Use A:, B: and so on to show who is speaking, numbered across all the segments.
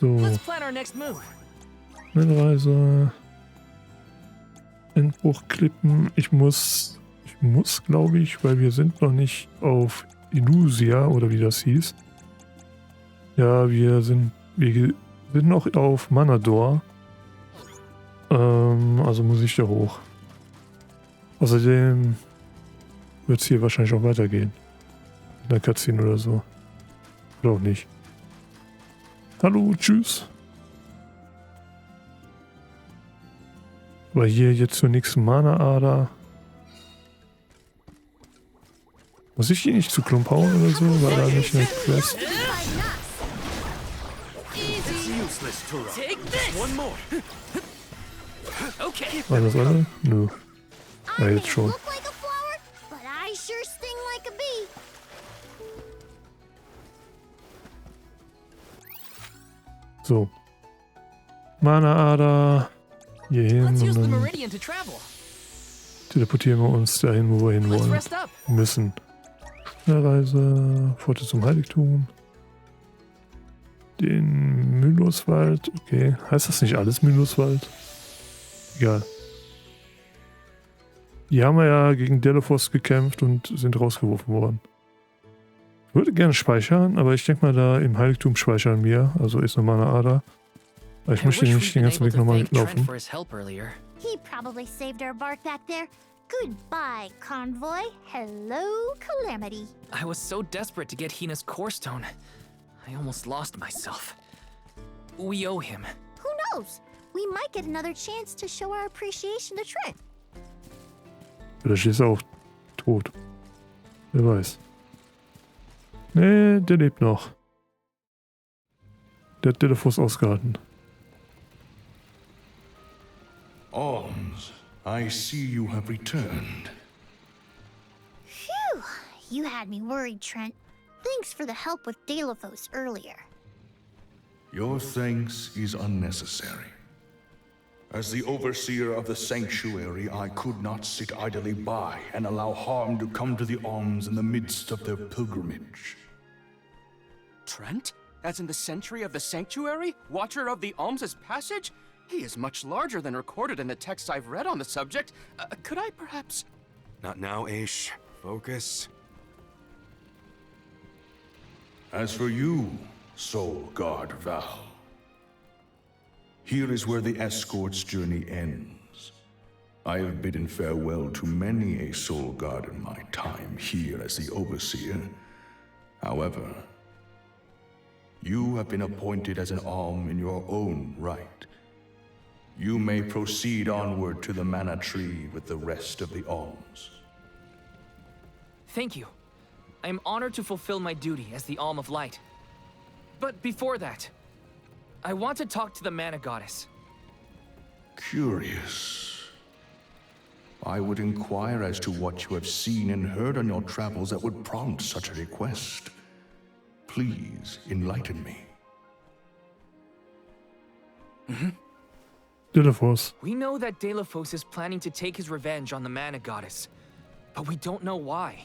A: So. Schnellreise. Endbruchklippen. Ich muss, glaube ich, weil wir sind noch nicht auf Illusia, oder wie das hieß. Ja, wir sind noch auf Mana-Baum. Also muss ich da hoch. Außerdem wird es hier wahrscheinlich auch weitergehen. In der Cutscene oder so. Oder auch nicht. Hallo, tschüss. Aber hier jetzt zur nächsten Mana-Ader. Muss ich die nicht zu Klump hauen oder so? War da nicht eine Quest? War das alle? Nö. Ja, jetzt schon. So. Mana-Ader. Hier hin und dann teleportieren wir uns dahin, wo wir hin wollen. Müssen. Schnellreise. Pforte zum Heiligtum. Den Mühloswald. Okay. Heißt das nicht alles Mühloswald? Egal. Die haben wir ja gegen Dejef gekämpft und sind rausgeworfen worden. Ich würde gerne speichern, aber ich denke mal, da im Heiligtum speichern wir. Also ist nochmal eine Ader. Aber ich möchte nicht den ganzen Weg nochmal laufen.
B: He probably saved our bark back there. Goodbye, convoy. Hello, calamity.
C: I was so desperate to get Hina's core stone. I almost lost myself. We owe him.
B: Who knows? We might get another chance to show our appreciation to Trent.
A: Vielleicht ist er auch tot. Wer weiß. Nee, der lebt noch. Der hat Dejef ausgehalten.
D: Alms, I see you have returned.
B: Phew, you had me worried, Trent. Thanks for the help with Dejef earlier.
D: Your thanks is unnecessary. As the overseer of the sanctuary, I could not sit idly by and allow harm to come to the Alms in the midst of their pilgrimage.
E: Trent? As in the sentry of the sanctuary? Watcher of the Alms' passage? He is much larger than recorded in the texts I've read on the subject. Could I perhaps...
F: Not now, Aish. Focus.
D: As for you, Soul Guard Val, here is where the escort's journey ends. I have bidden farewell to many a Soul Guard in my time here as the Overseer. However, you have been appointed as an Alm in your own right. You may proceed onward to the Mana Tree with the rest of the Alms.
C: Thank you. I am honored to fulfill my duty as the Alm of Light. But before that, I want to talk to the Mana Goddess.
D: Curious. I would inquire as to what you have seen and heard on your travels that would prompt such a request. Please enlighten me.
A: Dejef.
C: We know that Dejef is planning to take his revenge on the Mana Goddess, but we don't know why.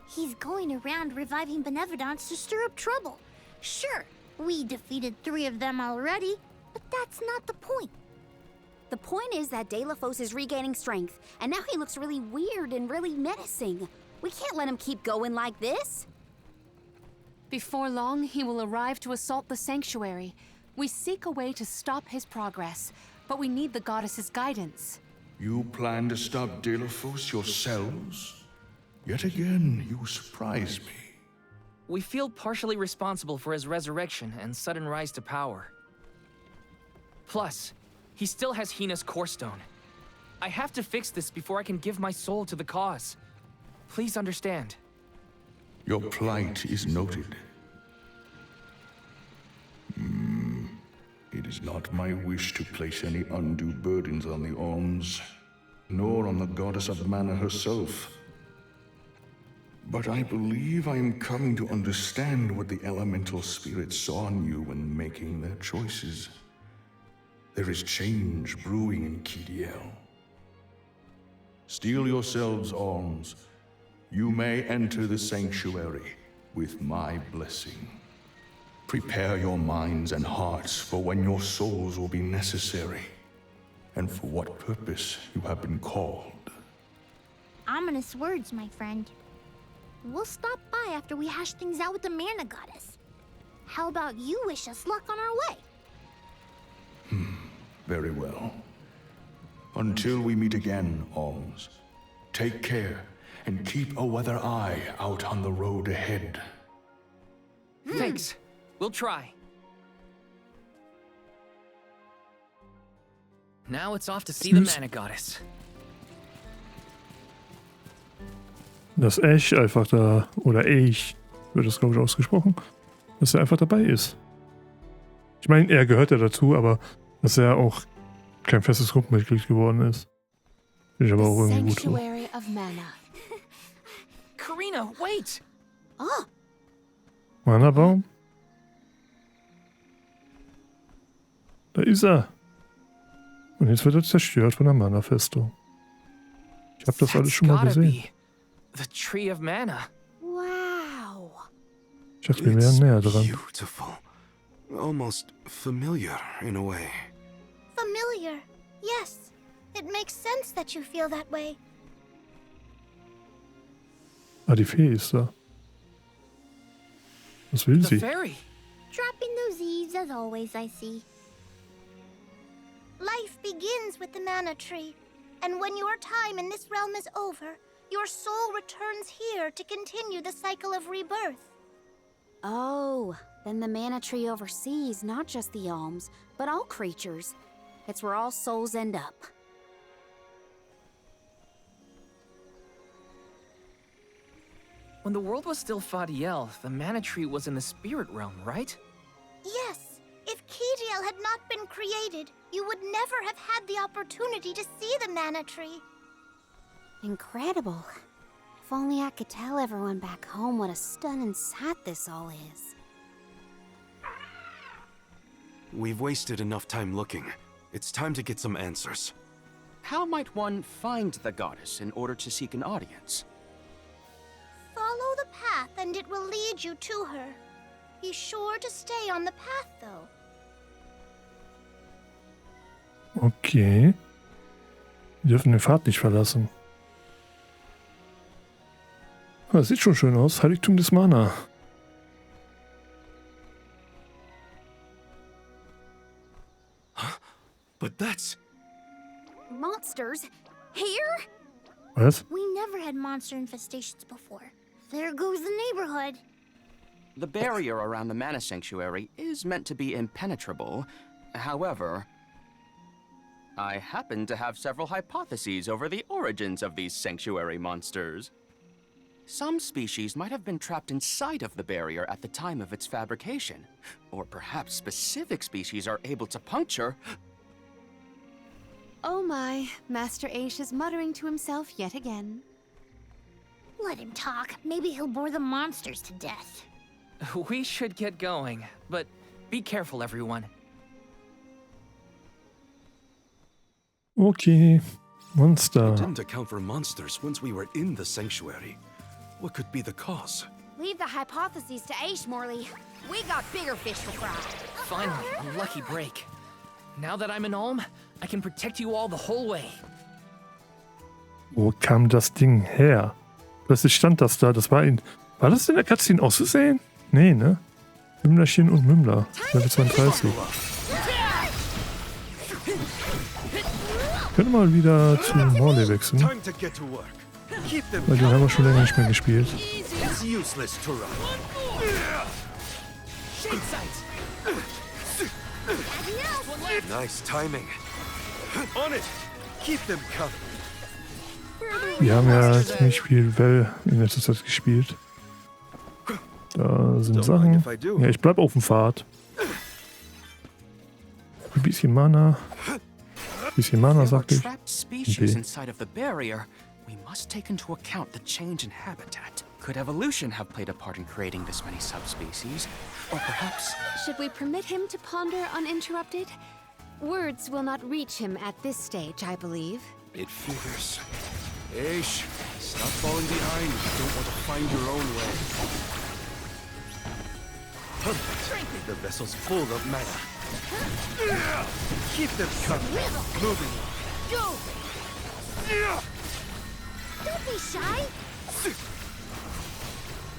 B: He's going around reviving benevolence to stir up trouble. Sure, we defeated 3 of them already, but that's not the point.
G: The point is that Dejef is regaining strength, and now he looks really weird and really menacing. We can't let him keep going like this.
H: Before long, he will arrive to assault the sanctuary. We seek a way to stop his progress, but we need the goddess's guidance.
D: You plan to stop Dejef yourselves? Yet again, you surprise me.
C: We feel partially responsible for his resurrection and sudden rise to power. Plus, he still has Hina's core stone. I have to fix this before I can give my soul to the cause. Please understand.
D: Your plight is noted. It is not my wish to place any undue burdens on the Alms, nor on the goddess of mana herself. But I believe I am coming to understand what the elemental spirits saw in you when making their choices. There is change brewing in Kidiel. Steel yourselves, Alms. You may enter the sanctuary with my blessing. Prepare your minds and hearts for when your souls will be necessary, and for what purpose you have been called.
B: Ominous words, my friend. We'll stop by after we hash things out with the Mana Goddess. How about you wish us luck on our way?
D: Very well. Until we meet again, Alms, take care and keep a weather eye out on the road ahead.
C: Thanks. We'll try. Now it's off to see the Mana Goddess.
A: Dass Ash einfach da, oder Ash, wird das glaube ich ausgesprochen, dass er einfach dabei ist. Ich meine, er gehört ja dazu, aber dass er auch kein festes Gruppenmitglied geworden ist. Finde ich aber auch irgendwie gut.
H: Sanctuary of Mana.
C: Karina, wait!
G: Oh,
A: Mana-Baum? Da ist er. Und jetzt wird er zerstört von der Mana-Festung. Ich habe das alles schon mal
C: Gotta
A: gesehen.
C: be the Tree of Mana.
G: wow.
A: Ich dachte, wir wären näher dran.
F: Beautiful. Almost familiar in a way.
B: Familiar. Yes. It makes sense that you feel that way.
A: Ah, die Fee ist da. Was will
C: The
A: sie?
C: fairy.
B: Dropping those eaves as always, I see. Life begins with the Mana Tree, and when your time in this realm is over, your soul returns here to continue the cycle of rebirth.
G: Oh, then the Mana Tree oversees not just the Alms, but all creatures. It's where all souls end up.
C: When the world was still Fadiel, the Mana Tree was in the spirit realm, right?
B: Yes, if Kidiel had not been created, you would never have had the opportunity to see the Mana Tree.
G: Incredible. If only I could tell everyone back home what a stunning sight this all is.
F: We've wasted enough time looking. It's time to get some answers.
E: How might one find the goddess in order to seek an audience?
B: Follow the path and it will lead you to her. Be sure to stay on the path, though.
A: Okay. Wir dürfen den Pfad nicht verlassen. Ah, das sieht schon schön aus. Heiligtum des Mana.
F: But that's...
G: Monsters? Here?
A: Was?
B: We never had monster infestations before. There goes the neighborhood.
E: The barrier around the Mana Sanctuary is meant to be impenetrable. However, I happen to have several hypotheses over the origins of these sanctuary monsters. Some species might have been trapped inside of the barrier at the time of its fabrication. Or perhaps specific species are able to puncture...
H: Oh my, Master Aish is muttering to himself yet again.
B: Let him talk. Maybe he'll bore the monsters to death.
C: We should get going, but be careful, everyone.
A: Okay. Monster.
F: Didn't account for monsters once we were in the sanctuary. What could be the cause?
G: Leave the hypotheses to Aish, Morley. We got bigger fish to fry.
C: Finally, a lucky break. Now that I'm an Alm, I can protect you all the whole way.
A: Wo kam das Ding her? Plötzlich stand das da. Das war in... War das in der Cutscene auszusehen? Nee, ne? Mümmlerchen und Mümmler. Level 32. Ich könnte mal wieder zu Morley wechseln.
F: Time to get to work. Keep them
A: Weil den haben wir schon länger nicht mehr gespielt.
F: It's useless to run.
C: Shade sight!
F: Nice timing. On it. Keep them coming.
A: Wir haben ja ziemlich viel Well in letzter Zeit gespielt. Da sind Sachen. Ja, ich bleib auf dem Pfad. Ein bisschen Mana. Ein bisschen Mana, sagte ich.
E: Trapped species inside of the barrier. We must take into account the change in habitat. Could evolution have played a part in creating this many subspecies? Or perhaps...
H: Should we permit him to ponder uninterrupted? Words will not reach him at this stage, I believe.
F: It figures. Aish, stop falling behind if you don't want to find your own way. The vessel's full of mana. Keep them coming. Moving on.
B: Go! Don't be shy!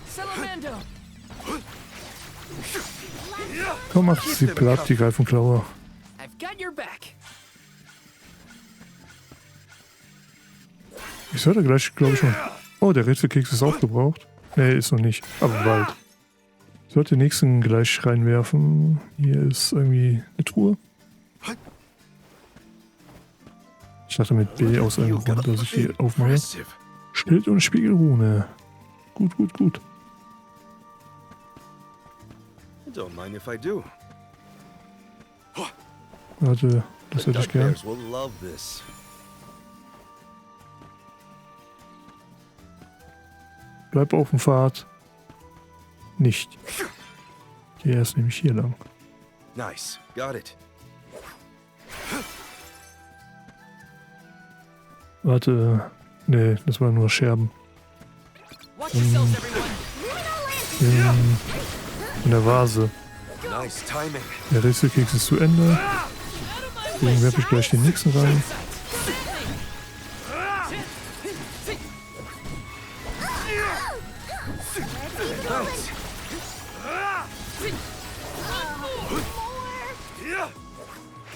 C: Salamando!
A: Komm, mach sie platt, die Greifenklaue.
C: I've got your back.
A: Ich sollte gleich, glaube ich, schon. Oh, der Rätselkeks ist aufgebraucht. Nee, ist noch nicht. Aber bald. Ich sollte den nächsten gleich reinwerfen. Hier ist irgendwie eine Truhe. Ich dachte mit B aus einem Grund, dass ich die aufmache. Schild und Spiegelrune. Gut, gut, gut.
F: Don't mind if I do.
A: Warte, das hätte ich gern.
F: Bears will love this.
A: Bleib auf dem Pfad. Nicht. Der ist nämlich hier lang.
F: Nice. Got it.
A: Warte. Nee, das waren nur Scherben.
C: Watch yourselves, everyone.
A: In der Vase.
F: Nice timing.
A: Der Rätselkeks ist zu Ende. Deswegen werfe ich gleich den nächsten rein.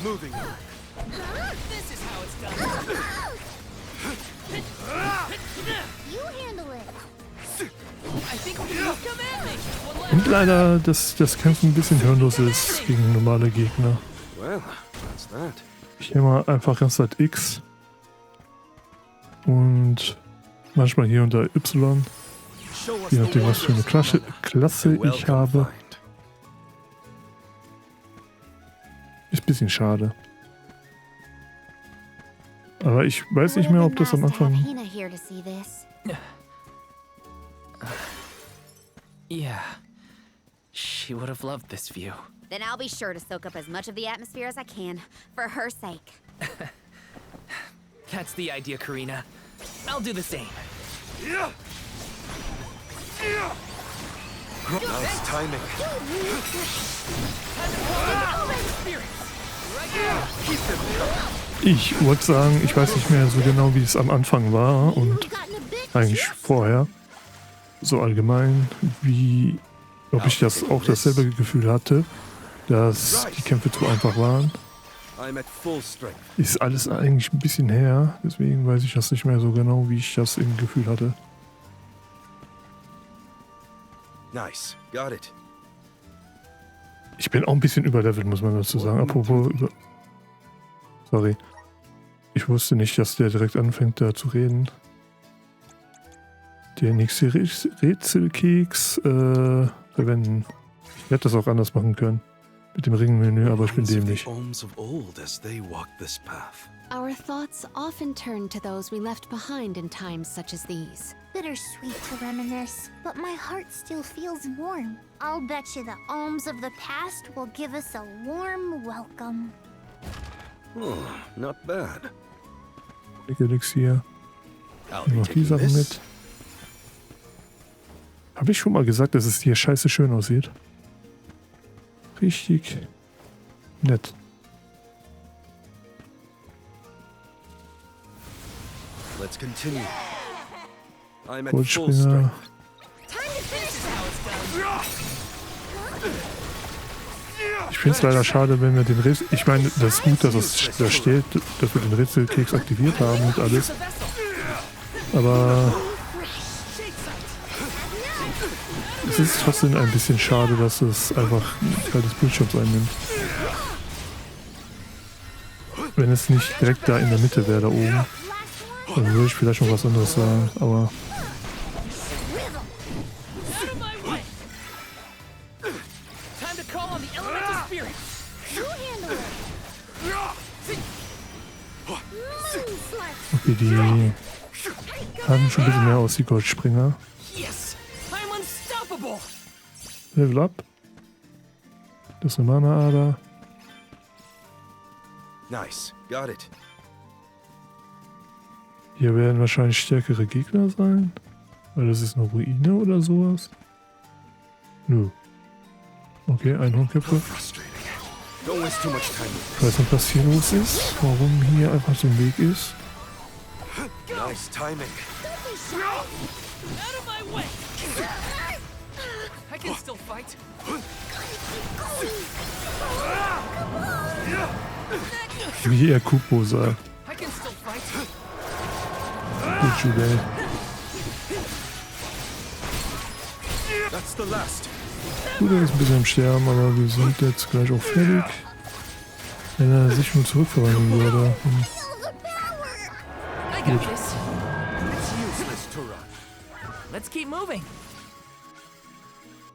F: Moving on.
C: This is how it's done.
B: You handle it!
C: I think we can use command me.
A: Und leider, dass das Kämpfen ein bisschen hirnlos ist gegen normale Gegner.
F: Well, what's that?
A: Ich nehme mal einfach ganz Zeit X. Und manchmal hier unter Y.
F: Show us
A: Je
F: the
A: nachdem, was für eine Klasse ich habe. Ist ein bisschen schade. Aber ich weiß nicht mehr, ob das am Anfang...
G: Hina here to see this.
C: Yeah. She would have loved this view.
G: Then I'll be sure to soak up as much of the atmosphere as I can, for her sake.
C: That's the idea, Karina. I'll do the same.
F: Nice timing. Keep them coming.
A: Ich wollte sagen, ich weiß nicht mehr so genau, wie es am Anfang war und eigentlich vorher. So allgemein, wie... Ob ich das auch dasselbe Gefühl hatte, dass die Kämpfe zu einfach waren.
F: I'm at full strength.
A: Ist alles eigentlich ein bisschen her, deswegen weiß ich das nicht mehr so genau, wie ich das im Gefühl hatte.
F: Nice. Got it.
A: Ich bin auch ein bisschen überlevelt, muss man dazu sagen. Apropos über... Sorry. Ich wusste nicht, dass der direkt anfängt, da zu reden. Der nächste Rätselkeks verwenden. Ich hätte das auch anders machen können. Mit dem Ringmenü, aber ich bin dämlich.
F: Ohms of old as they walked this path.
H: Our thoughts often turn to those we left behind in times such as these.
B: Bittersweet to reminisce, but my heart still feels warm. I'll bet you the alms of the past will give us a warm welcome.
F: Oh, not bad.
A: Elixier.
F: I'll be
A: Noch die
F: taking
A: Sachen
F: this.
A: mit. Habe ich schon mal gesagt, dass es hier scheiße schön aussieht? Richtig nett.
F: Let's continue. I'm at full
A: Holzspringer.
F: strength.
A: Ich finde es leider schade, wenn wir den Rätsel... Ich meine, das ist gut, dass es da steht, dass wir den Rätselkeks aktiviert haben und alles. Aber... Es ist trotzdem ein bisschen schade, dass es einfach ein Teil des Bildschirms einnimmt. Wenn es nicht direkt da in der Mitte wäre, da oben, dann würde ich vielleicht noch was anderes sagen, aber... Okay, die haben schon ein bisschen mehr aus, die Goldspringer.
C: Yes, I'm unstoppable.
A: Level up. Das ist eine Mana-Ader.
F: Nice. Got it.
A: Hier werden wahrscheinlich stärkere Gegner sein. Weil das ist eine Ruine oder sowas. Nö. Okay, Einhornköpfe.
F: Don't waste too much time.
A: Ich weiß nicht, was hier los ist. Warum hier einfach so ein Weg ist.
F: Nice timing.
C: Out of my way! I can still fight.
A: Wie er Kupo sagt.
C: I can still fight.
A: Gut, Jude.
F: That's the last.
A: Jude ist ein bisschen am Sterben, aber wir sind jetzt gleich auch fertig. Wenn er sich nur zurückverwandeln würde.
C: I got this.
F: It's useless to run.
C: Let's keep moving.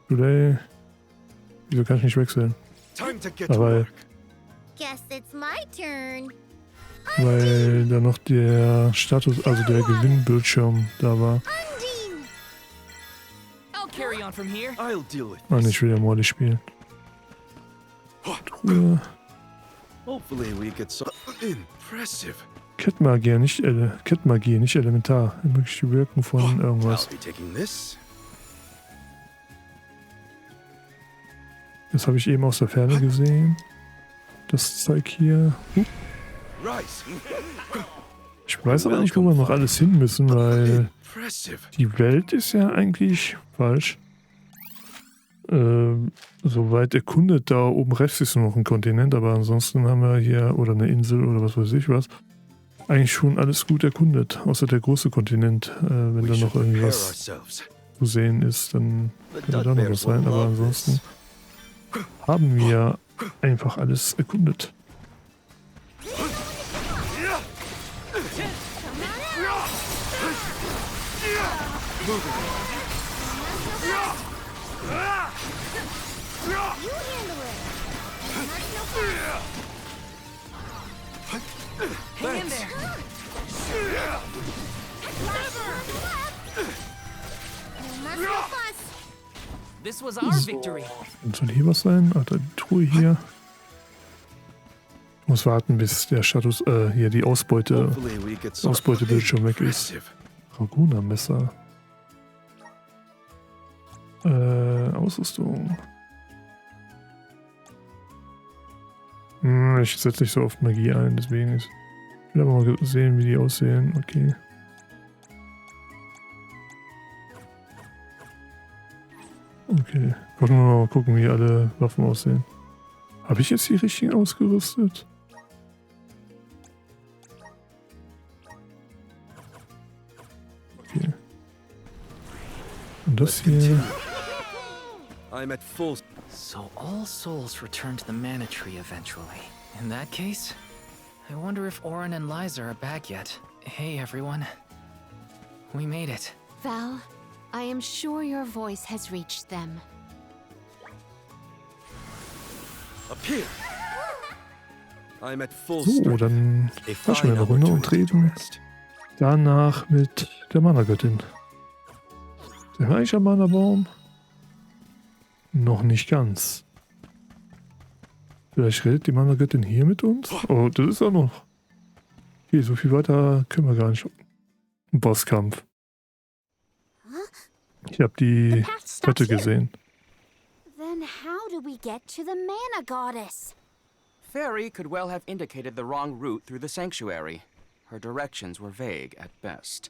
A: Jude. Wieso kann ich nicht wechseln?
F: Time to get to
A: Aber
F: work.
B: Guess it's my turn.
A: weil da noch der Status, also der Gewinnbildschirm da war.
B: Undine!
C: I'll carry on from here.
F: I'll deal with
A: Ah,
F: this.
A: nicht wieder Mordi spielen. Truhe.
F: Hopefully we get some impressive.
A: Kettenmagie, nicht elementar. Ermöglicht die Wirken von irgendwas.
F: I'll be taking this.
A: Das habe ich eben aus der Ferne gesehen. Das Zeug hier.
F: Rise.
A: Ich weiß aber nicht, wo wir noch alles hin müssen, weil
F: Impressive.
A: die Welt ist ja eigentlich falsch. Soweit erkundet, da oben rechts ist noch ein Kontinent, aber ansonsten haben wir hier, oder eine Insel oder was weiß ich was, eigentlich schon alles gut erkundet, außer der große Kontinent. Wenn
F: We
A: da noch
F: should prepare
A: irgendwas
F: ourselves.
A: zu sehen ist, dann
F: The
A: könnte da noch was
F: Dudbears will
A: sein, aber
F: love
A: ansonsten
F: this.
A: haben wir einfach alles erkundet.
B: You handle it.
C: Hang in there.
B: No mess with us.
C: This was our victory.
A: Und soll hier was sein? Ach, da die Truhe hier. Ich muss warten, bis der Status, hier die
F: Hopefully we get some
A: Ausbeutebildschirm weg ist.
F: impressive.
A: Raguna-Messer. Ausrüstung. Ich setze nicht so oft Magie ein, deswegen ist. Ich will aber mal sehen, wie die aussehen. Okay. Okay. Wollen wir mal gucken, wie alle Waffen aussehen. Habe ich jetzt die richtigen ausgerüstet? Okay. Und das hier.
F: I'm at full.
C: So all souls return to the Mana Tree eventually. In that case, I wonder if Orin and Liza are back yet. Hey everyone. We made it.
H: Val, I am sure your voice has reached them.
F: Appear. I'm at full
A: So,
F: strength.
A: dann
F: If
A: quatschen wir
F: I
A: eine Runde und
F: opportunity to
A: reden
F: rest.
A: danach mit der Mana-Göttin. Der reiche Mana-Baum? Noch nicht ganz. Vielleicht redet die Mana-Göttin hier mit uns? Oh, das ist auch noch. Okay, so viel weiter können wir gar nicht. Ein Bosskampf. Ich habe die
B: The path stops
A: Götte
B: here.
A: gesehen.
G: Then how do we get to the Mana Goddess?
E: Fairy could well have indicated the wrong route through the sanctuary. Her directions were vague at best.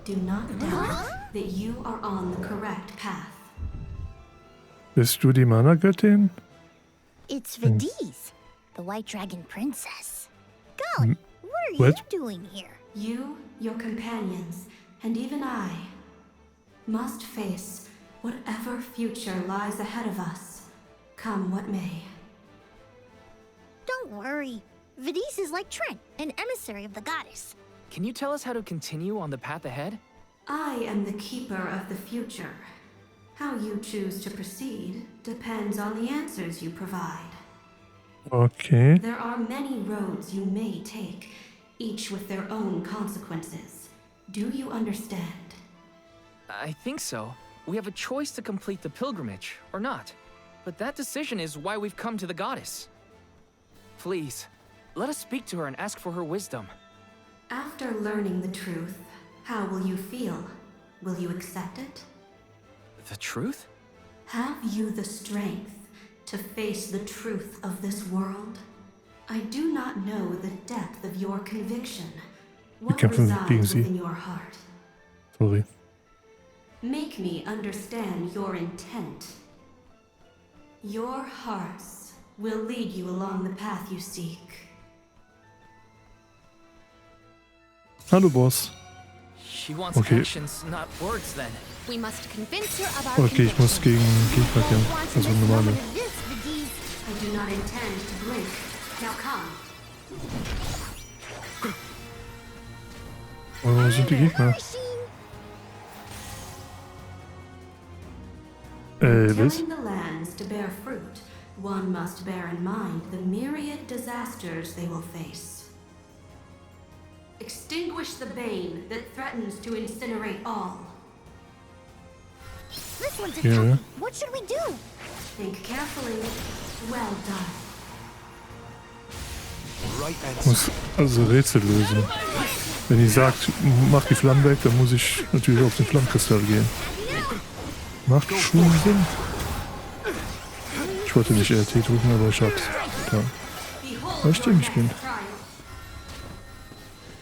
I: Do not doubt that you are on the correct path.
A: Bist du die Mana-Göttin?
B: It's Vidiz, the White Dragon Princess. Golly, what are
A: what?
B: you doing here?
I: You, your companions, and even I must face whatever future lies ahead of us, come what may.
B: Don't worry. Vidiz is like Trent, an emissary of the goddess.
C: Can you tell us how to continue on the path ahead?
I: I am the keeper of the future. How you choose to proceed depends on the answers you provide.
A: Okay.
I: There are many roads you may take, each with their own consequences. Do you understand?
C: I think so. We have a choice to complete the pilgrimage, or not. But that decision is why we've come to the goddess. Please, let us speak to her and ask for her wisdom.
I: After learning the truth, how will you feel? Will you accept it?
C: The truth?
I: Have you the strength to face the truth of this world? I do not know the depth of your conviction. What
A: kämpfen gegen
I: resides
A: sie.
I: within your heart?
A: Sorry.
I: Make me understand your intent. Your hearts will lead you along the path you seek.
A: Hallo, Boss.
C: She wants
A: Okay.
C: actions, not words then.
H: We must convince her of our
A: Okay, ich muss
H: conviction.
A: gegen Gegner kämpfen.
B: Wants
A: Also
B: this
A: normale.
B: moment of this, Veggies.
I: I do not intend to blink. Now come.
A: Wo sind die Gegner?
B: Machine.
A: Was?
I: Telling the lands to bear fruit, one must bear in mind the myriad disasters they will face. Extinguish the bane that threatens to incinerate all.
B: This one's
A: Yeah.
B: attacking. What should we do?
I: Think carefully. Well done.
F: Right
A: Ich
F: answer.
A: muss also Rätsel lösen. Wenn die sagt, mach die Flammen weg, dann muss ich natürlich auf den Flammenkristall gehen. Macht schon Sinn. Ich wollte nicht RT drücken, aber ich hab's getan.
I: Behold
A: Ja, stimmt, ich bin.
I: next trial.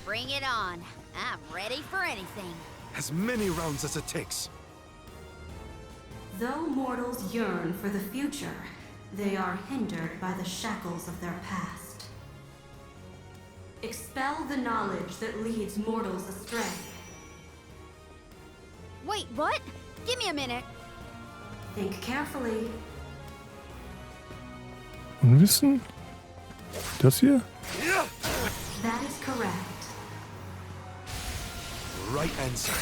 G: Bring it on. I'm ready for anything.
F: As many rounds as it takes.
I: Though mortals yearn for the future, they are hindered by the shackles of their past. Expel the knowledge that leads mortals astray.
G: Wait, what? Give me a minute.
I: Think carefully.
A: Unwissen? Das hier?
I: That is correct.
F: Right answer.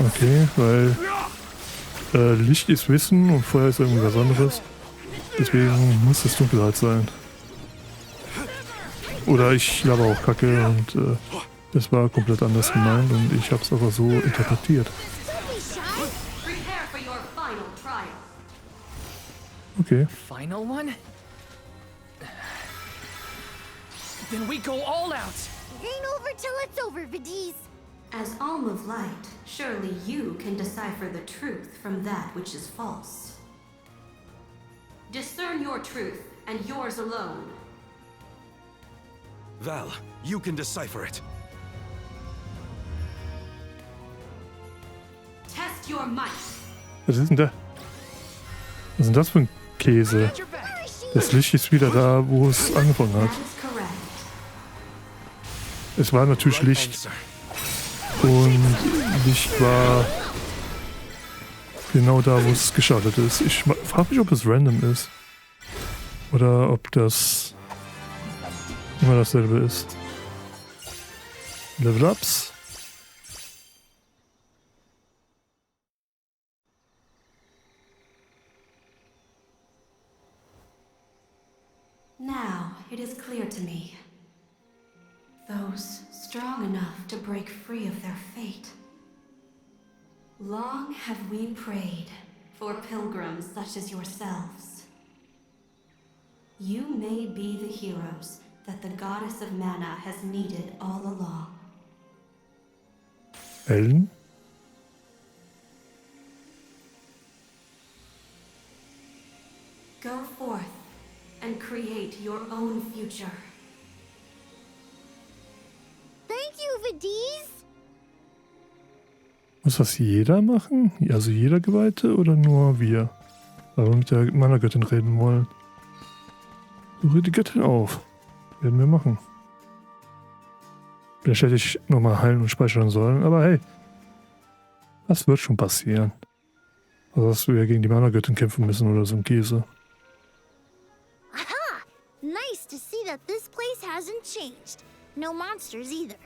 A: Okay, weil Licht ist Wissen und Feuer ist irgendwas anderes. Deswegen muss es Dunkelheit sein. Oder ich laber auch Kacke und das war komplett anders gemeint und ich habe es aber so interpretiert.
B: Don't be shy.
I: Prepare for your final trial.
A: Okay.
C: Final one? Then we go all out!
B: Ain't over till it's over, Veggies.
I: As Alm of Light, surely you can decipher the truth from that which is false. Discern your truth, and yours alone.
F: Val, you can decipher it.
I: Test your might.
A: Was ist denn da? Was ist denn das für ein Käse?
C: Got your back.
A: Das Licht ist wieder da, wo es angefangen
I: That
A: hat.
I: is correct.
A: Es war natürlich
F: Right
A: Licht
F: answer.
A: und Licht war genau da, wo es geschaltet ist. Ich frage mich, ob es random ist. Oder ob das immer dasselbe ist. Level Ups.
I: Now it is clear to me. Those strong enough to break free of their fate. Long have we prayed for pilgrims such as yourselves. You may be the heroes that the goddess of Mana has needed all along.
A: Ellen?
I: Go forth and create your own future.
B: Thank you, Veggies.
A: Muss das jeder machen? Also jeder Geweihte oder nur wir? Weil wir mit der Mana-Göttin reden wollen. Rühre die Göttin auf. Werden wir machen. Vielleicht hätte ich nochmal heilen und speichern sollen, aber hey. Das wird schon passieren. Also dass wir gegen die Mana-Göttin kämpfen müssen oder so ein Käse.
B: Aha! Nice to see that this place hasn't changed. No monsters either.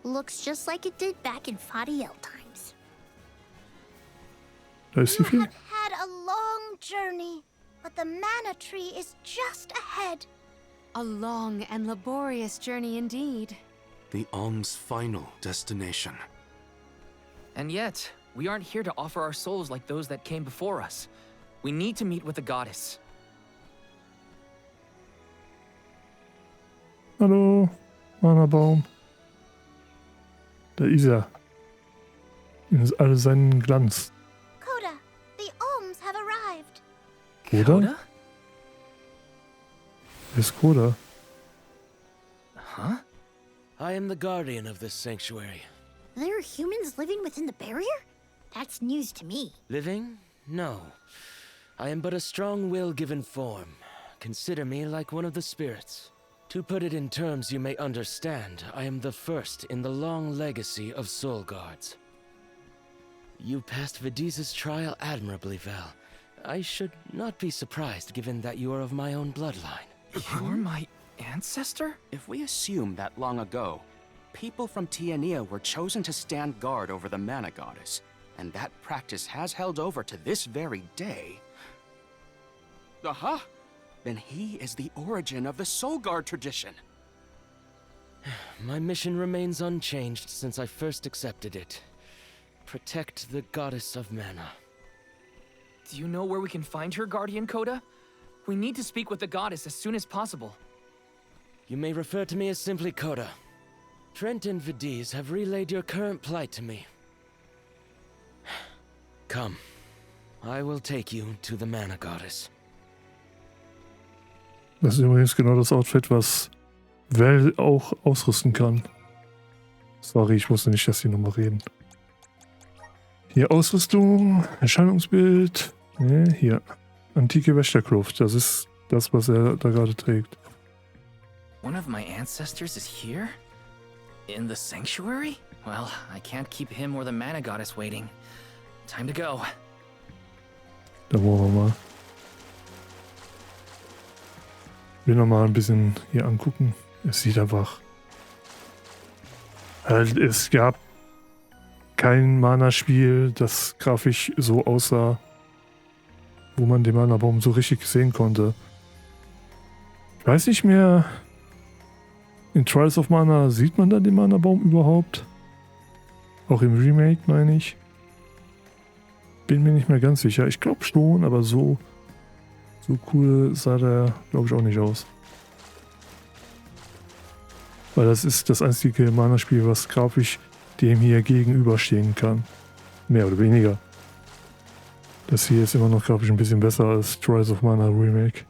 B: Looks just like it did back in Fadiel times.
A: Da ist die
B: You
A: Fee.
B: have had a long journey, but the mana tree is just ahead.
H: A long and laborious journey indeed.
F: The Alm's final destination.
C: And yet, we aren't here to offer our souls like those that came before us. We need to meet with the goddess.
A: Hallo, Mana-Baum. Da ist er. In all seinen Glanz.
B: Coda, the
A: Koda? Wer ist Koda?
C: Huh?
J: I am the guardian of this sanctuary.
B: There are humans living within the barrier? That's news to me.
J: Living? No. I am but a strong will given form. Consider me like one of the spirits. To put it in terms you may understand, I am the first in the long legacy of soul guards. You passed Vidiz's trial admirably, Val. I should not be surprised given that you are of my own bloodline.
C: You're my ancestor?
E: If we assume that long ago, people from Tiania were chosen to stand guard over the Mana Goddess, and that practice has held over to this very day... Aha! Then he is the origin of the Soul Guard tradition.
J: My mission remains unchanged since I first accepted it. Protect the Goddess of Mana.
C: Do you know where we can find her, Guardian Koda? We need to speak with the goddess as soon as possible.
J: You may refer to me as simply Koda. Trent and Vidiz have relayed your current plight to me. Come. I will take you to the Mana Goddess.
A: Das ist übrigens genau das Outfit, was Val auch ausrüsten kann. Sorry, ich wusste nicht, dass die nochmal reden. Hier Ausrüstung, Erscheinungsbild. Ne, hier. Antike Wächterkluft. Das ist das, was er da gerade trägt.
C: One of my ancestors is here? In the sanctuary? Well, I can't keep him or the Mana Goddess waiting. Time to go.
A: Da wollen wir mal. Will noch mal ein bisschen hier angucken. Es sieht einfach... Es gab kein Mana-Spiel, das grafisch so aussah, wo man den Mana-Baum so richtig sehen konnte. Ich weiß nicht mehr... In Trials of Mana sieht man da den Mana-Baum überhaupt? Auch im Remake, meine ich. Bin mir nicht mehr ganz sicher. Ich glaube schon, aber so cool sah der, glaube ich, auch nicht aus. Weil das ist das einzige Mana-Spiel, was grafisch dem hier gegenüberstehen kann. Mehr oder weniger. Das hier ist immer noch grafisch ein bisschen besser als Trials of Mana Remake.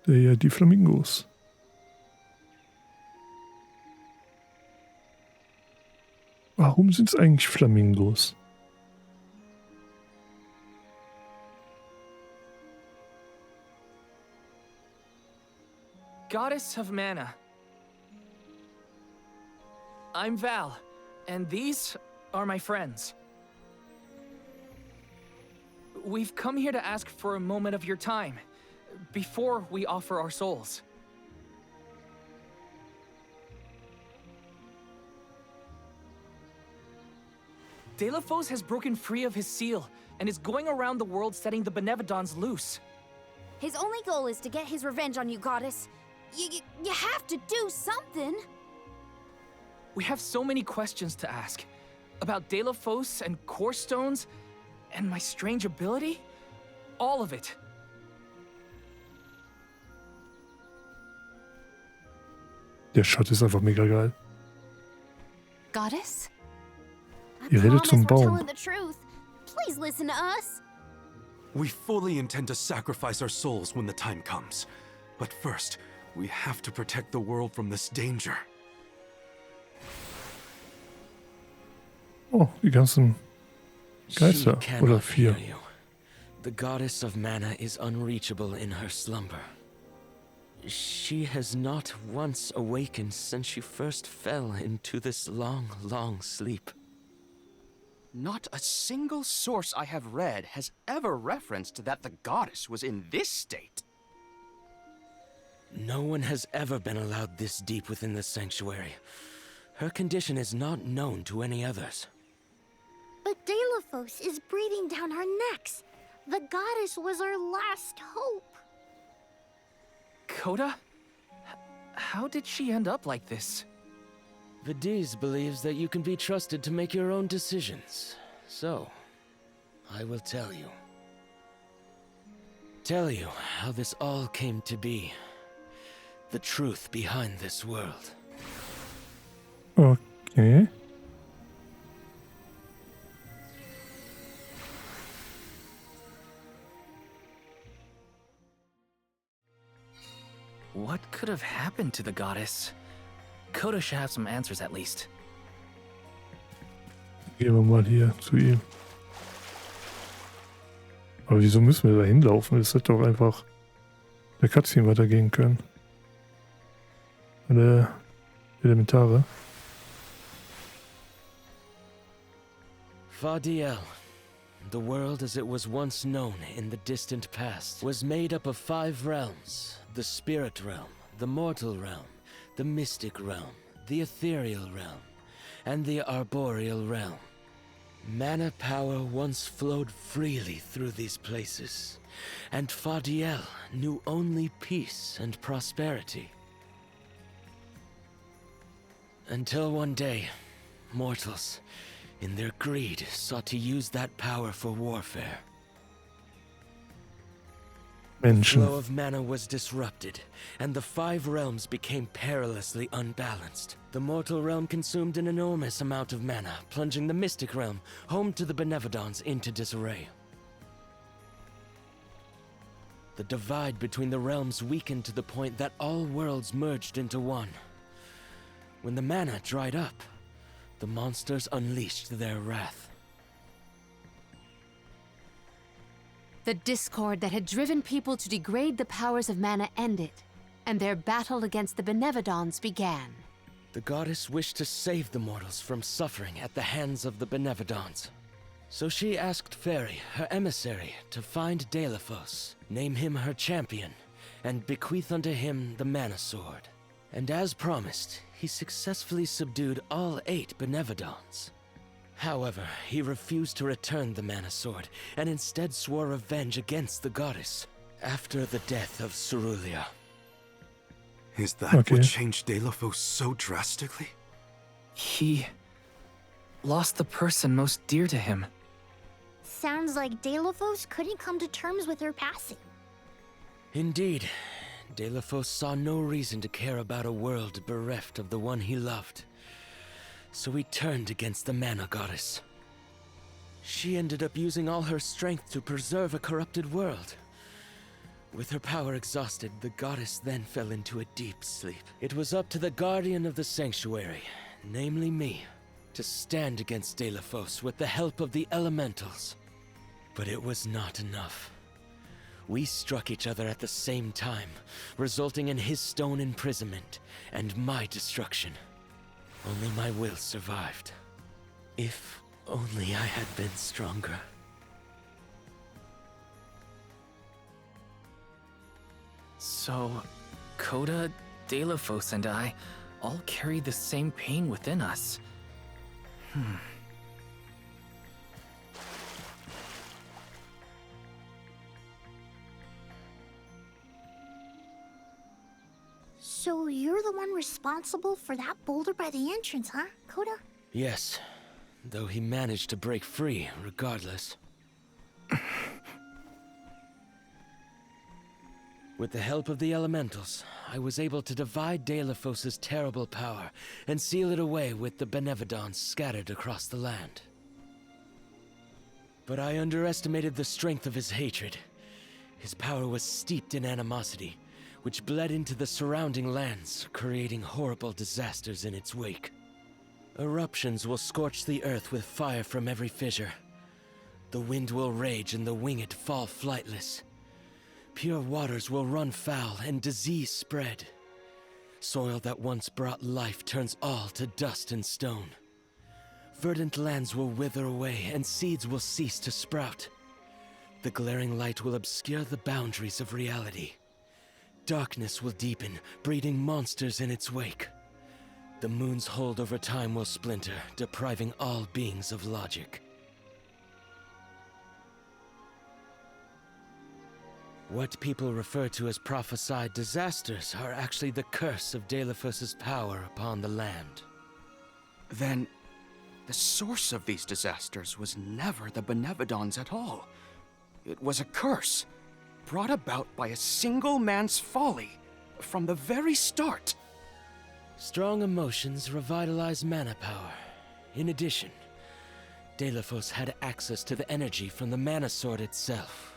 A: Ja, die Flamingos. Warum sind es eigentlich Flamingos?
C: Goddess of Mana. I'm Val, and these are my friends. We've come here to ask for a moment of your time, before we offer our souls. Dejef has broken free of his seal, and is going around the world setting the Benevodons loose.
G: His only goal is to get his revenge on you, Goddess. You have to do something.
C: We have so many questions to ask. About Dejef and core stones, and my strange ability. All of it.
A: Der Shot ist einfach mega geil.
H: Goddess?
A: Ihr redet zum Baum.
G: Please listen to us.
F: We fully intend to sacrifice our souls when the time comes. But first, we have to protect the world from this danger.
A: Oh, die ganzen Geister.
J: She cannot
A: Oder 4.
J: hear you. The Goddess of Mana is unreachable in her slumber. She has not once awakened since she first fell into this long, long sleep.
E: Not a single source I have read has ever referenced that the goddess was in this state.
J: No one has ever been allowed this deep within the sanctuary. Her condition is not known to any others.
B: But Dejef is breathing down our necks. The goddess was our last hope.
C: Koda? How did she end up like this?
J: Vidiz believes that you can be trusted to make your own decisions. So, I will tell you. tell you how this all came to be. The truth behind this world.
A: Okay.
C: What could have happened to the goddess? Koda should have some answers at least.
A: Gehen wir mal hier zu ihm. Aber wieso müssen wir da hinlaufen? Es hätte doch einfach der Cutscene weitergehen können. Alle Elementare.
J: Fadiel, the world as it was once known in the distant past, was made up of 5 realms. The spirit realm, the mortal realm, the mystic realm, the ethereal realm, and the arboreal realm. Mana power once flowed freely through these places, and Fadiel knew only peace and prosperity. Until one day, mortals, in their greed, sought to use that power for warfare. The flow of mana was disrupted, and the 5 realms became perilously unbalanced. The mortal realm consumed an enormous amount of mana, plunging the mystic realm, home to the Benevodons, into disarray. The divide between the realms weakened to the point that all worlds merged into one. When the mana dried up, the monsters unleashed their wrath.
H: The discord that had driven people to degrade the powers of mana ended, and their battle against the Benevodons began.
J: The goddess wished to save the mortals from suffering at the hands of the Benevodons. So she asked Fairy, her emissary, to find Dejef, name him her champion, and bequeath unto him the Mana Sword. And as promised, he successfully subdued all 8 Benevodons. However, he refused to return the Mana Sword, and instead swore revenge against the goddess, after the death of Cerulia.
F: Is that what changed Dejef so drastically?
C: He lost the person most dear to him.
B: Sounds like Dejef couldn't come to terms with her passing.
J: Indeed, Dejef saw no reason to care about a world bereft of the one he loved. So he turned against the Mana Goddess. She ended up using all her strength to preserve a corrupted world. With her power exhausted, the goddess then fell into a deep sleep. It was up to the guardian of the sanctuary, namely me, to stand against Dejef with the help of the elementals. But it was not enough. We struck each other at the same time, resulting in his stone imprisonment and my destruction. Only my will survived. If only I had been stronger.
C: So, Koda, Dejef, and I all carry the same pain within us.
B: So you're the one responsible for that boulder by the entrance, huh, Koda?
J: Yes, though he managed to break free regardless. With the help of the elementals, I was able to divide Dejef's terrible power and seal it away with the Benevodons scattered across the land. But I underestimated the strength of his hatred. His power was steeped in animosity, which bled into the surrounding lands, creating horrible disasters in its wake. Eruptions will scorch the earth with fire from every fissure. The wind will rage and the winged fall flightless. Pure waters will run foul and disease spread. Soil that once brought life turns all to dust and stone. Verdant lands will wither away and seeds will cease to sprout. The glaring light will obscure the boundaries of reality. Darkness will deepen, breeding monsters in its wake. The moon's hold over time will splinter, depriving all beings of logic. What people refer to as prophesied disasters are actually the curse of Dejef's power upon the land.
E: Then, the source of these disasters was never the Benevodons at all. It was a curse. brought about by a single man's folly from the very start.
J: Strong emotions revitalize mana power. In addition, Dejef had access to the energy from the mana sword itself.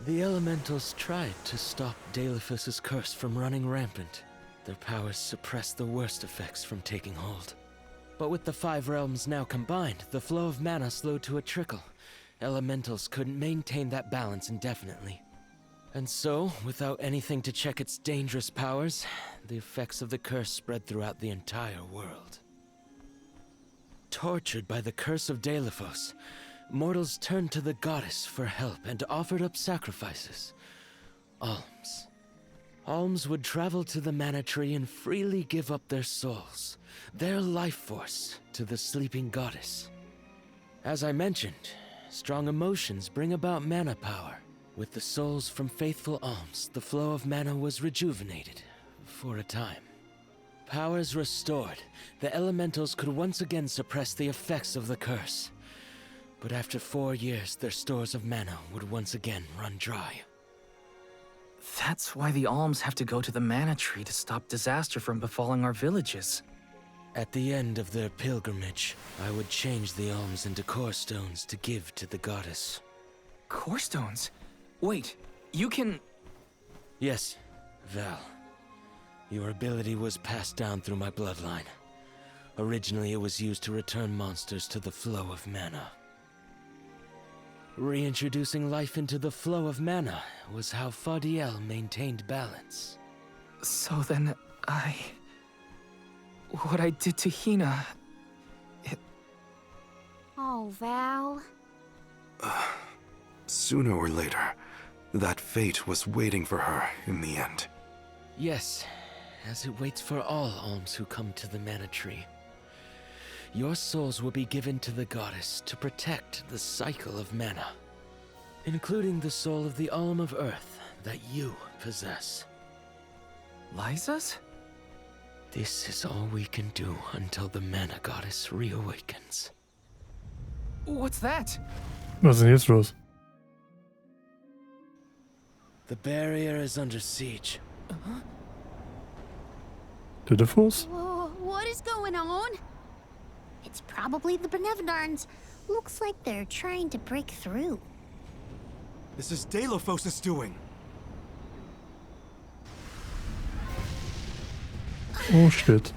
J: The elementals tried to stop Dejef's curse from running rampant. Their powers suppressed the worst effects from taking hold. But with the 5 realms now combined, the flow of mana slowed to a trickle. Elementals couldn't maintain that balance indefinitely. And so, without anything to check its dangerous powers, the effects of the curse spread throughout the entire world. Tortured by the curse of Dejef, mortals turned to the goddess for help and offered up sacrifices. Alms. Alms would travel to the mana tree and freely give up their souls, their life force, to the sleeping goddess. As I mentioned, strong emotions bring about mana power. With the souls from faithful alms, the flow of mana was rejuvenated, for a time. Powers restored, the elementals could once again suppress the effects of the curse. But after 4 years, their stores of mana would once again run dry.
C: That's why the alms have to go to the mana tree to stop disaster from befalling our villages.
J: At the end of their pilgrimage, I would change the alms into core stones to give to the goddess.
C: Core stones? Wait, you can...
J: Yes, Val. Your ability was passed down through my bloodline. Originally, it was used to return monsters to the flow of mana. Reintroducing life into the flow of mana was how Fadiel maintained balance.
C: So then, what I did to Hina...
G: Oh, Val.
F: Sooner or later, that fate was waiting for her in the end.
J: Yes, as it waits for all alms who come to the mana tree. Your souls will be given to the goddess to protect the cycle of mana, including the soul of the alm of earth that you possess.
C: Liza's?
J: This is all we can do until the mana goddess reawakens.
C: What's that?
A: Was ist denn jetzt los?
J: The barrier is under siege.
A: Dejef?
G: Whoa, what is going on?
B: It's probably the Benevodons. Looks like they're trying to break through.
F: This is Dejef's doing.
A: Oh shit.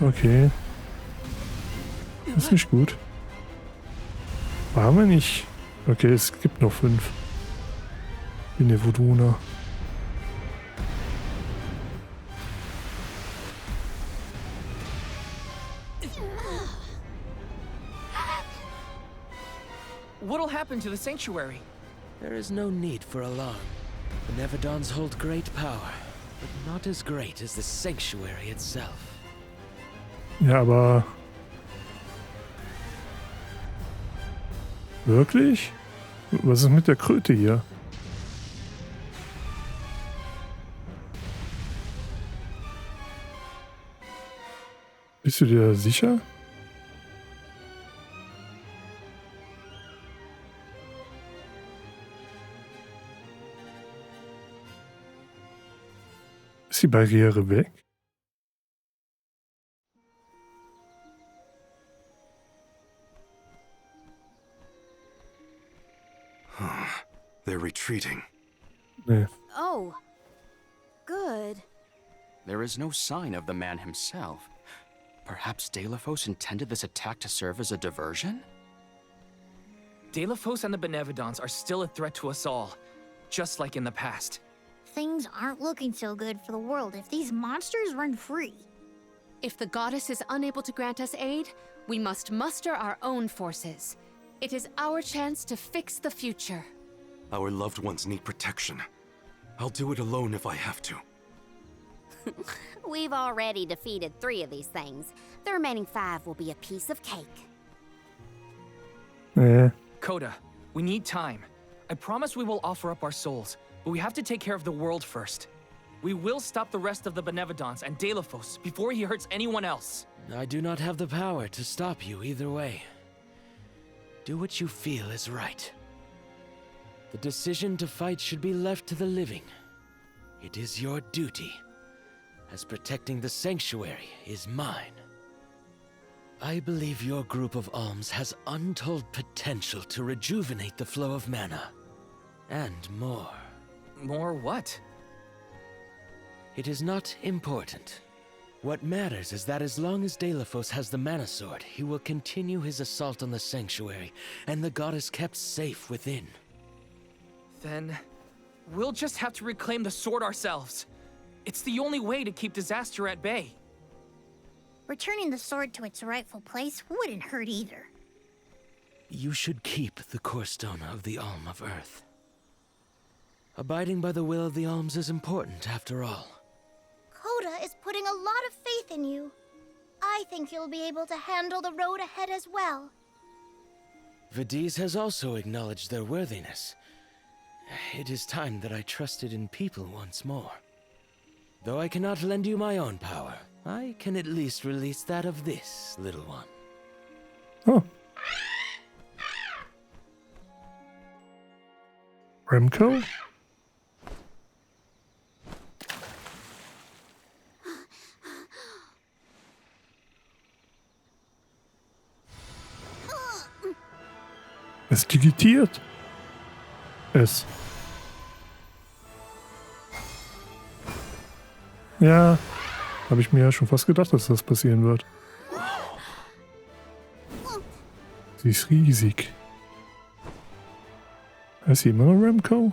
A: Okay. Ist nicht gut. Waren wir nicht? Okay, es gibt noch 5. Benevodona.
C: What'll happen to the sanctuary?
J: There is no need for alarm. The Nevedons hold great power, but not as great as the sanctuary itself.
A: Ja, aber... Wirklich? Was ist mit der Kröte hier? Bist du dir da sicher? Ist die Barriere weg?
F: They're retreating.
A: Nee.
G: Oh. Good.
E: There is no sign of the man himself. Perhaps Dejef intended this attack to serve as a diversion?
C: Dejef and the Benevodons are still a threat to us all, just like in the past.
B: Things aren't looking so good for the world if these monsters run free.
H: If the goddess is unable to grant us aid, we must muster our own forces. It is our chance to fix the future.
F: Our loved ones need protection. I'll do it alone if I have to.
G: We've already defeated 3 of these things. The remaining 5 will be a piece of cake.
A: Nee.
C: Coda, we need time. I promise we will offer up our souls, but we have to take care of the world first. We will stop the rest of the Benevolence and Dejef before he hurts anyone else.
J: I do not have the power to stop you either way. Do what you feel is right. The decision to fight should be left to the living. It is your duty, as protecting the sanctuary is mine. I believe your group of alms has untold potential to rejuvenate the flow of mana. And more.
C: More what?
J: It is not important. What matters is that as long as Dejef has the Mana Sword, he will continue his assault on the sanctuary, and the goddess kept safe within.
C: Then we'll just have to reclaim the sword ourselves. It's the only way to keep disaster at bay.
B: Returning the sword to its rightful place wouldn't hurt either.
J: You should keep the core stone of the Alm of Earth. Abiding by the will of the alms is important, after all.
B: Coda is putting a lot of faith in you. I think you'll be able to handle the road ahead as well.
J: Vidiz has also acknowledged their worthiness. It is time that I trusted in people once more. Though I cannot lend you my own power, I can at least release that of this little one.
A: Oh. Remco? Es digitiert. Es. Ja, habe ich mir ja schon fast gedacht, dass das passieren wird. Sie ist riesig. Heißt sie immer noch Remco?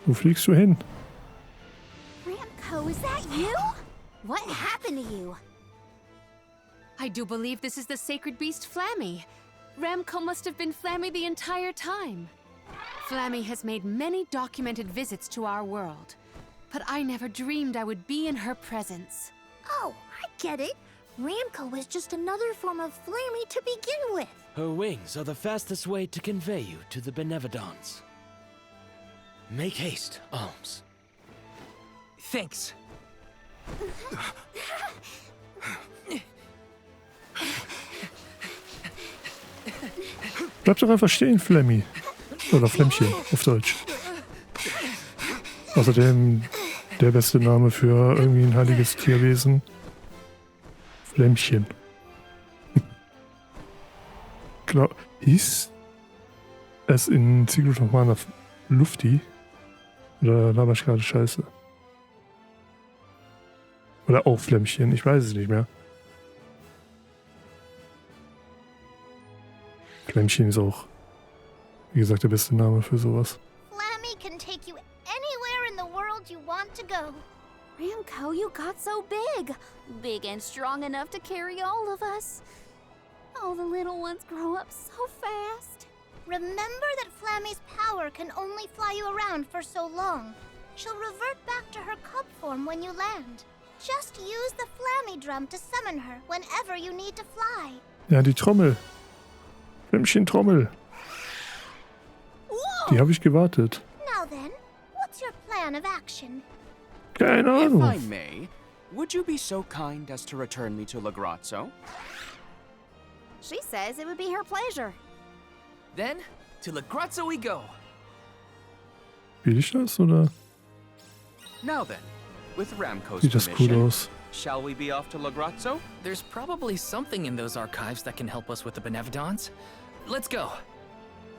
A: Wo fliegst du hin?
G: Remco, is that you? What happened to you?
H: I do believe this is the sacred beast Flammy. Remco must have been Flammy the entire time. Flammy has made many documented visits to our world, but I never dreamed I would be in her presence.
B: Oh, I get it. Ramco was just another form of Flammy to begin with.
J: Her wings are the fastest way to convey you to the Benevolence. Make haste, Alms.
C: Thanks.
A: Bleib doch einfach stehen, Flemmy. Oder Flämmchen, auf Deutsch. Außerdem der beste Name für irgendwie ein heiliges Tierwesen. Flämmchen. Hieß es in Secret of Mana Lufti? Oder laber ich gerade Scheiße? Oder auch Flämmchen, ich weiß es nicht mehr. Flämmchen ist auch, wie gesagt, der beste Name für sowas.
B: Flammy can take you anywhere in the world you want to go.
G: Ramco, you got so big. Big and strong enough to carry all of us. All the little ones grow up so fast.
B: Remember that Flammy's power can only fly you around for so long. She'll revert back to her cub form when you land. Just use the Flammy drum to summon her whenever you need to fly.
A: Ja, die Trommel. Flämmchen-Trommel. Die habe ich gewartet.
B: Now then, what's your plan of action?
A: Keine
E: If
A: Ahnung.
E: I may, would you be so kind as to return me to Lagrazzo?
G: She says it would be her pleasure.
C: Then, to Lagrazzo we go.
A: Will ich das, oder
E: Now then, with Ramco's
A: sieht das cool
E: permission,
A: aus?
E: shall we be off to Lagrazzo?
C: There's probably something in those archives that can help us with the Benevolence. Let's go.